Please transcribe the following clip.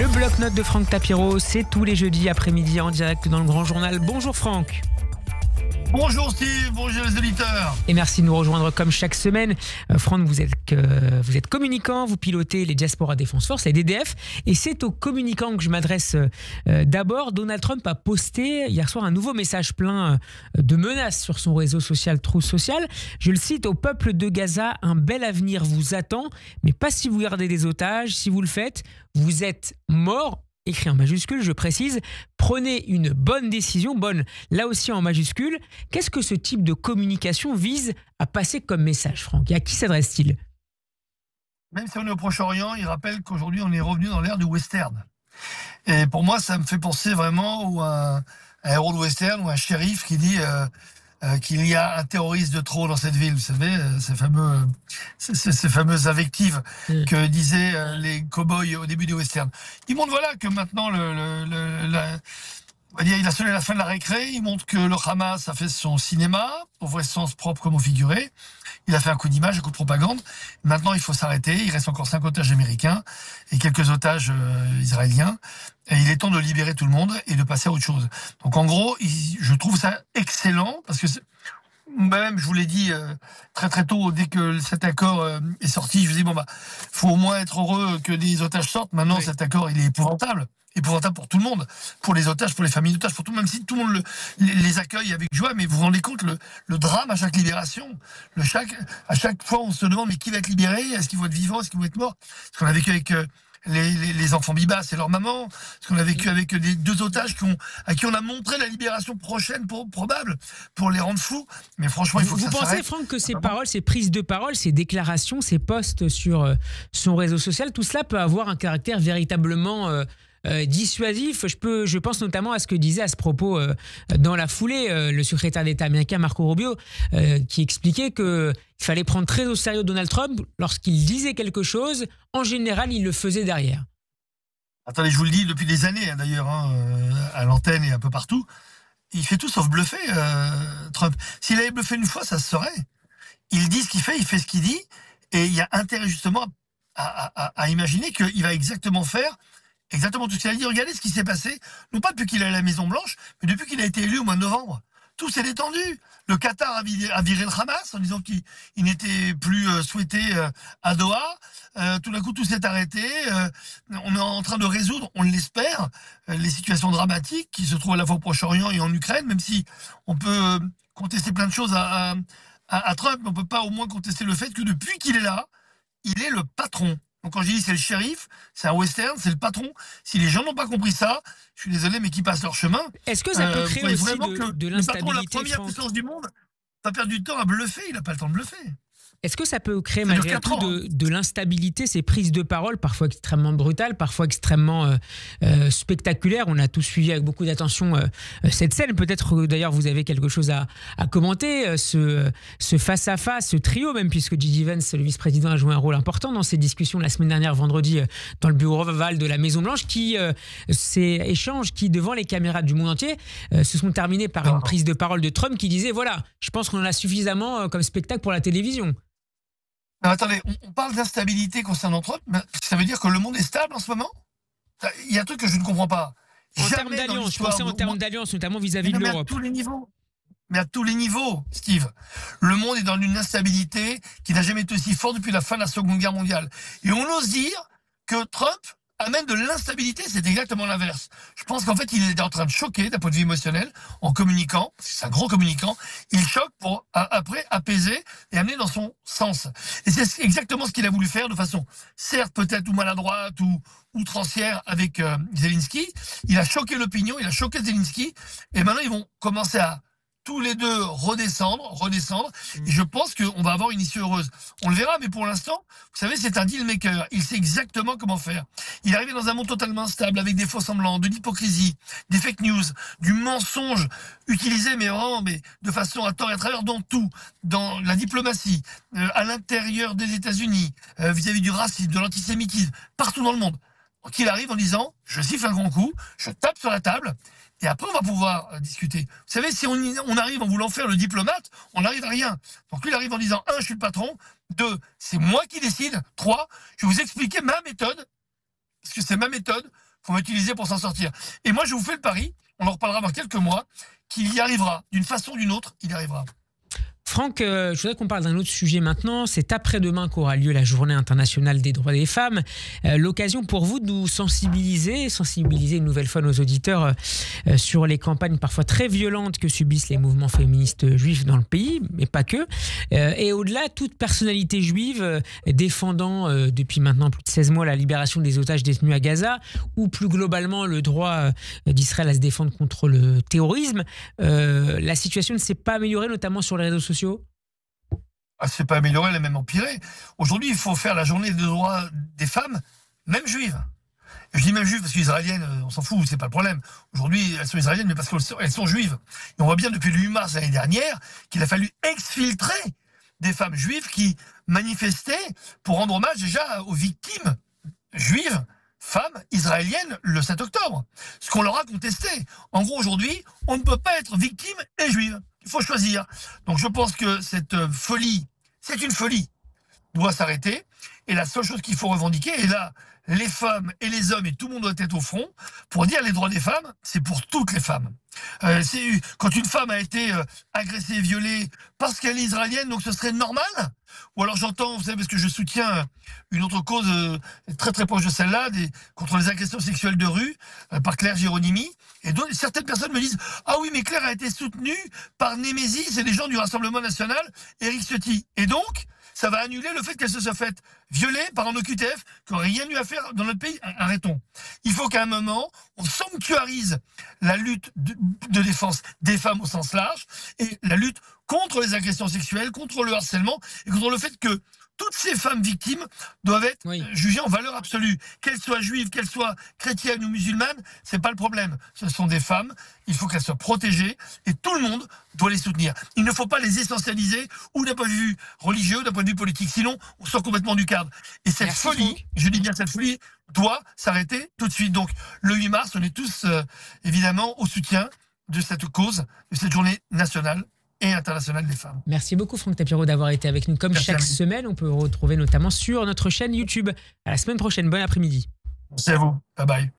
bloc-notes de Franck Tapiro, c'est tous les jeudis après-midi en direct dans le Grand Journal. Bonjour Franck. Bonjour Steve, bonjour les auditeurs. Et merci de nous rejoindre comme chaque semaine. Franck, vous êtes communicant, vous pilotez les Diaspora Defense Force, les DDF. Et c'est aux communicants que je m'adresse d'abord. Donald Trump a posté hier soir un nouveau message plein de menaces sur son réseau social Truth Social. Je le cite: au peuple de Gaza, un bel avenir vous attend, mais pas si vous gardez des otages. Si vous le faites, vous êtes mort. Écrit en majuscule, je précise, prenez une bonne décision, bonne là aussi en majuscule. Qu'est-ce que ce type de communication vise à passer comme message, Franck? Et à qui s'adresse-t-il? Même si on est au Proche-Orient, il rappelle qu'aujourd'hui on est revenu dans l'ère du western. Et pour moi, ça me fait penser vraiment à un héros de western ou un shérif qui dit qu'il y a un terroriste de trop dans cette ville. Vous savez, ces fameuses invectives que disaient les cow-boys au début des westerns. Il montre voilà que maintenant il a sonné la fin de la récré. Il montre que le Hamas a fait son cinéma, au vrai sens propre comme au figuré. Il a fait un coup d'image, un coup de propagande. Maintenant, il faut s'arrêter. Il reste encore 5 otages américains et quelques otages israéliens. Et il est temps de libérer tout le monde et de passer à autre chose. Donc, en gros, je trouve ça excellent parce que même, je vous l'ai dit très très tôt, dès que cet accord est sorti, je vous dis faut au moins être heureux que des otages sortent. Maintenant, oui. Cet accord, il est épouvantable pour tout le monde, pour les otages, pour les familles d'otages, pour tout, même si tout le monde les accueille avec joie. Mais vous vous rendez compte le drame à chaque libération, à chaque fois on se demande mais qui va être libéré, est-ce qu'ils vont être vivants, est-ce qu'ils vont être morts? Ce qu'on a vécu avec les enfants Bibas et leur maman, ce qu'on a vécu avec les 2 otages à qui on a montré la libération prochaine probable pour les rendre fous. Mais franchement, il faut que ça s'arrête. Vous pensez, Franck, que ces paroles, ces prises de parole, ces déclarations, ces posts sur son réseau social, tout cela peut avoir un caractère véritablement dissuasif? Je pense notamment à ce que disait à ce propos dans la foulée le secrétaire d'État américain Marco Rubio, qui expliquait qu'il fallait prendre très au sérieux Donald Trump lorsqu'il disait quelque chose. En général, il le faisait derrière. Attendez, je vous le dis depuis des années d'ailleurs, à l'antenne et un peu partout. Il fait tout sauf bluffer, Trump. S'il avait bluffé une fois, ça se saurait. Il dit ce qu'il fait, il fait ce qu'il dit, et il y a intérêt justement à imaginer qu'il va exactement faire exactement tout ce qu'il a dit. Regardez ce qui s'est passé, non pas depuis qu'il est à la Maison-Blanche, mais depuis qu'il a été élu au mois de novembre. Tout s'est détendu. Le Qatar a viré le Hamas en disant qu'il n'était plus souhaité à Doha. Tout d'un coup, tout s'est arrêté. On est en train de résoudre, on l'espère, les situations dramatiques qui se trouvent à la fois au Proche-Orient et en Ukraine, même si on peut contester plein de choses à Trump, mais on ne peut pas au moins contester le fait que depuis qu'il est là, il est le patron. Donc quand je dis c'est le shérif, c'est un western, c'est le patron. Si les gens n'ont pas compris ça, je suis désolé, mais qu'ils passent leur chemin. Est-ce que ça peut créer aussi de l'instabilité? Le patron de la première puissance du monde n'a pas perdu du temps à bluffer, il n'a pas le temps de bluffer. Est-ce que ça peut créer malgré tout de l'instabilité, ces prises de parole, parfois extrêmement brutales, parfois extrêmement spectaculaires? On a tous suivi avec beaucoup d'attention cette scène. Peut-être d'ailleurs vous avez quelque chose à commenter, ce face-à-face, ce trio même, puisque J.D. Vance, le vice-président, a joué un rôle important dans ces discussions la semaine dernière, vendredi, dans le bureau ovale de la Maison-Blanche, ces échanges qui, devant les caméras du monde entier, se sont terminés par une prise de parole de Trump qui disait « Voilà, je pense qu'on en a suffisamment comme spectacle pour la télévision ». Non, attendez, on parle d'instabilité concernant Trump, mais ça veut dire que le monde est stable en ce moment? Il y a un truc que je ne comprends pas. En termes d'alliance, je pensais en termes d'alliance, notamment vis-à-vis de l'Europe. Mais à tous les niveaux, Steve. Le monde est dans une instabilité qui n'a jamais été aussi forte depuis la fin de la Seconde Guerre mondiale. Et on ose dire que Trump amène de l'instabilité, c'est exactement l'inverse. Je pense qu'en fait, il est en train de choquer d'un point de vue émotionnel, en communiquant, c'est un gros communicant, il choque pour après apaiser et amener dans son sens. Et c'est exactement ce qu'il a voulu faire de façon, certes peut-être ou maladroite ou outrancière avec Zelensky. Il a choqué l'opinion, il a choqué Zelensky, et maintenant ils vont commencer à tous les deux redescendre, et je pense qu'on va avoir une issue heureuse. On le verra, mais pour l'instant, vous savez, c'est un deal maker. Il sait exactement comment faire. Il est arrivé dans un monde totalement instable, avec des faux semblants, de l'hypocrisie, des fake news, du mensonge utilisé, mais vraiment, de façon à tort et à travers dans tout, dans la diplomatie, à l'intérieur des États-Unis, vis-à-vis du racisme, de l'antisémitisme, partout dans le monde. Donc il arrive en disant, je siffle un grand coup, je tape sur la table, et après on va pouvoir discuter. Vous savez, si on arrive en voulant faire le diplomate, on n'arrive à rien. Donc lui il arrive en disant, 1, je suis le patron, 2, c'est moi qui décide, 3, je vais vous expliquer ma méthode, parce que c'est ma méthode, faut m'utiliser pour s'en sortir. Et moi, je vous fais le pari, on en reparlera dans quelques mois, qu'il y arrivera. D'une façon ou d'une autre, il y arrivera. Franck, je voudrais qu'on parle d'un autre sujet maintenant. C'est après-demain qu'aura lieu la Journée internationale des droits des femmes. L'occasion pour vous de nous sensibiliser une nouvelle fois nos auditeurs sur les campagnes parfois très violentes que subissent les mouvements féministes juifs dans le pays, mais pas que. Et au-delà, toute personnalité juive défendant depuis maintenant plus de 16 mois la libération des otages détenus à Gaza, ou plus globalement le droit d'Israël à se défendre contre le terrorisme. La situation ne s'est pas améliorée, notamment sur les réseaux sociaux. Ah, c'est pas amélioré, elle a même empiré. Aujourd'hui, il faut faire la journée des droits des femmes, même juives. Et je dis même juives parce qu'israéliennes, on s'en fout, c'est pas le problème. Aujourd'hui, elles sont israéliennes, mais parce qu'elles sont juives. Et on voit bien depuis le 8 mars l'année dernière qu'il a fallu exfiltrer des femmes juives qui manifestaient pour rendre hommage déjà aux victimes juives, femmes israéliennes, le 7 octobre. Ce qu'on leur a contesté. En gros, aujourd'hui, on ne peut pas être victime et juive. Il faut choisir. Donc je pense que cette folie, c'est une folie, doit s'arrêter. Et la seule chose qu'il faut revendiquer, et là, les femmes et les hommes et tout le monde doit être au front, pour dire les droits des femmes, c'est pour toutes les femmes. Quand une femme a été agressée et violée parce qu'elle est israélienne, donc ce serait normal. Ou alors j'entends, vous savez, parce que je soutiens une autre cause très très proche de celle-là, contre les agressions sexuelles de rue, par Claire Géronimi. Et donc, certaines personnes me disent « Ah oui, mais Claire a été soutenue par Némésis et les gens du Rassemblement National, Éric Ciotti. » Et donc, ça va annuler le fait qu'elle se soit faite violer par un OQTF qui n'a rien eu à faire dans notre pays. Arrêtons. Il faut qu'à un moment, on sanctuarise la lutte de défense des femmes au sens large et la lutte contre les agressions sexuelles, contre le harcèlement et contre le fait que toutes ces femmes victimes doivent être jugées en valeur absolue. Qu'elles soient juives, qu'elles soient chrétiennes ou musulmanes, c'est pas le problème. Ce sont des femmes, il faut qu'elles soient protégées et tout le monde doit les soutenir. Il ne faut pas les essentialiser ou d'un point de vue religieux ou d'un point de vue politique, sinon on sort complètement du cadre. Et cette folie, je dis bien cette folie, doit s'arrêter tout de suite. Donc le 8 mars, on est tous évidemment au soutien de cette cause, de cette journée nationale et internationale des femmes. Merci beaucoup Franck Tapiro d'avoir été avec nous comme chaque semaine. On peut vous retrouver notamment sur notre chaîne YouTube. À la semaine prochaine, bon après-midi. Merci à vous, bye bye.